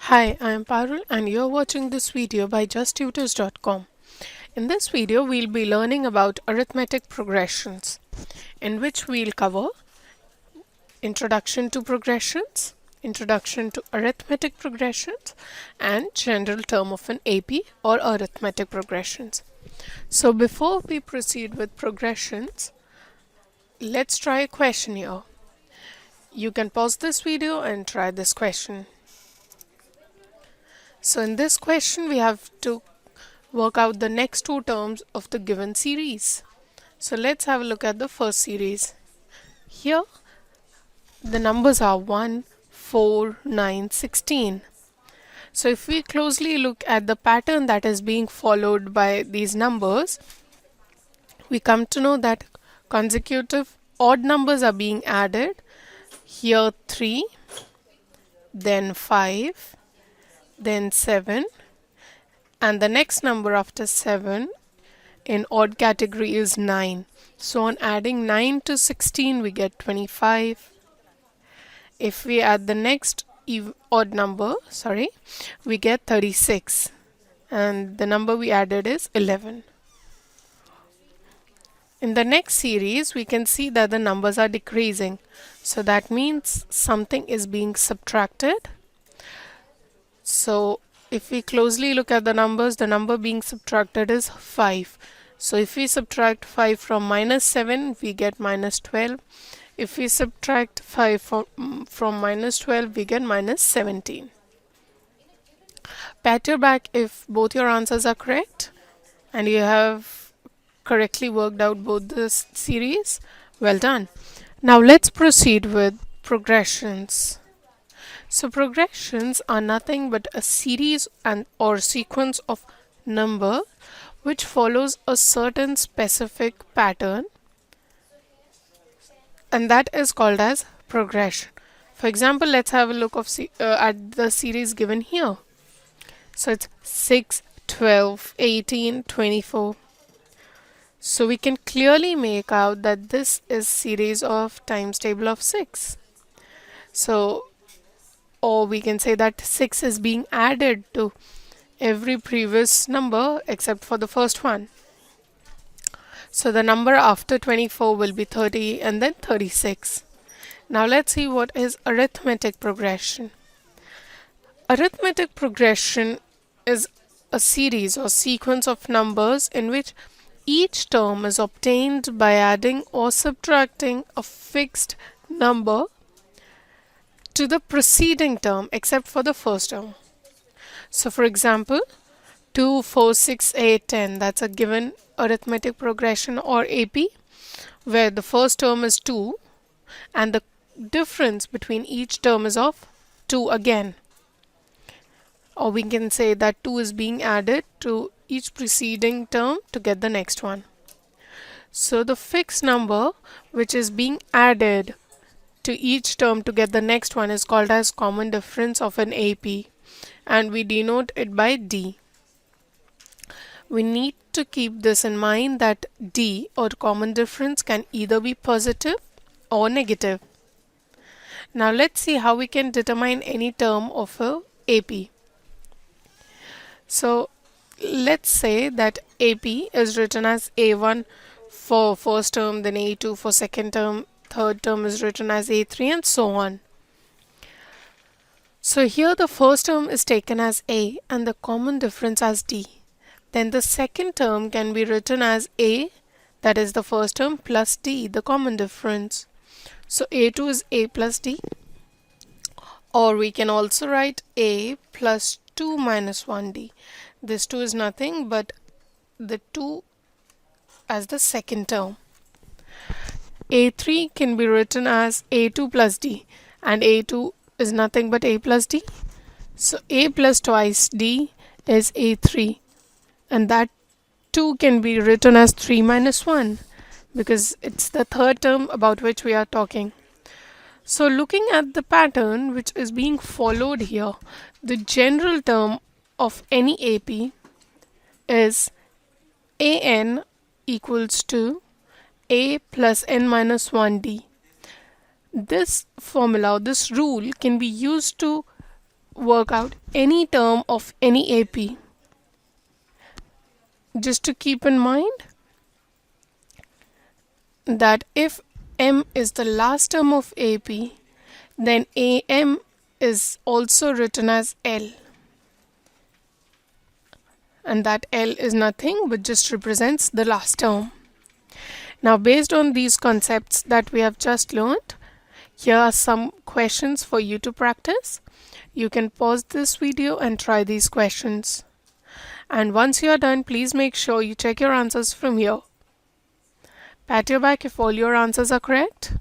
Hi, I am Parul and you're watching this video by justtutors.com. In this video, we'll be learning about arithmetic progressions, in which we'll cover introduction to progressions, introduction to arithmetic progressions, and general term of an AP or arithmetic progressions. So before we proceed with progressions, let's try a question here. You can pause this video and try this question. So in this question, we have to work out the next two terms of the given series. So let's have a look at the first series. Here, the numbers are 1, 4, 9, 16. So if we closely look at the pattern that is being followed by these numbers, we come to know that consecutive odd numbers are being added. Here 3, then 5, then 7, and the next number after 7 in odd category is 9. So on adding 9 to 16 we get 25. If we add the next odd number, we get 36, and the number we added is 11. In the next series we can see that the numbers are decreasing, so that means something is being subtracted. So if we closely look at the numbers, the number being subtracted is 5. So if we subtract 5 from minus 7, we get minus 12. If we subtract 5 from minus 12, we get minus 17. Pat your back if both your answers are correct and you have correctly worked out both the series. Well done. Now let's proceed with progressions. So progressions are nothing but a series or sequence of number which follows a certain specific pattern, and that is called as progression. For example, let's have a look at the series given here. So it's 6, 12, 18, 24. So we can clearly make out that this is series of times table of 6. Or we can say that 6 is being added to every previous number except for the first one. So the number after 24 will be 30 and then 36. Now let's see what is arithmetic progression. Arithmetic progression is a series or sequence of numbers in which each term is obtained by adding or subtracting a fixed number to the preceding term except for the first term. So for example, 2, 4, 6, 8, 10, that's a given arithmetic progression or AP, where the first term is 2 and the difference between each term is of 2 again. Or we can say that 2 is being added to each preceding term to get the next one. So the fixed number which is being added to each term to get the next one is called as common difference of an AP, and we denote it by D. We need to keep this in mind that D or common difference can either be positive or negative. Now let's see how we can determine any term of a AP. So let's say that AP is written as A1 for first term, then A2 for second term, third term is written as A3 and so on. So here the first term is taken as A and the common difference as D. Then the second term can be written as A, that is the first term, plus D, the common difference. So A2 is A plus D, or we can also write A plus 2 minus 1D. This 2 is nothing but the 2 as the second term. A3 can be written as A2 plus D, and A2 is nothing but A plus D. So A plus twice D is A3, and that 2 can be written as 3 minus 1 because it's the third term about which we are talking. So looking at the pattern which is being followed here, the general term of any AP is AN equals to A plus n minus 1D. This formula, this rule can be used to work out any term of any AP. Just to keep in mind that if M is the last term of AP, then AM is also written as L, and that L is nothing but just represents the last term. Now, based on these concepts that we have just learned, here are some questions for you to practice. You can pause this video and try these questions. And once you are done, please make sure you check your answers from here. Pat your back if all your answers are correct.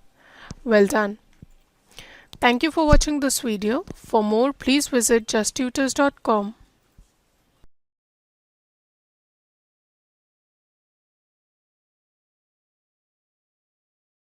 Well done. Thank you for watching this video. For more, please visit justtutors.com.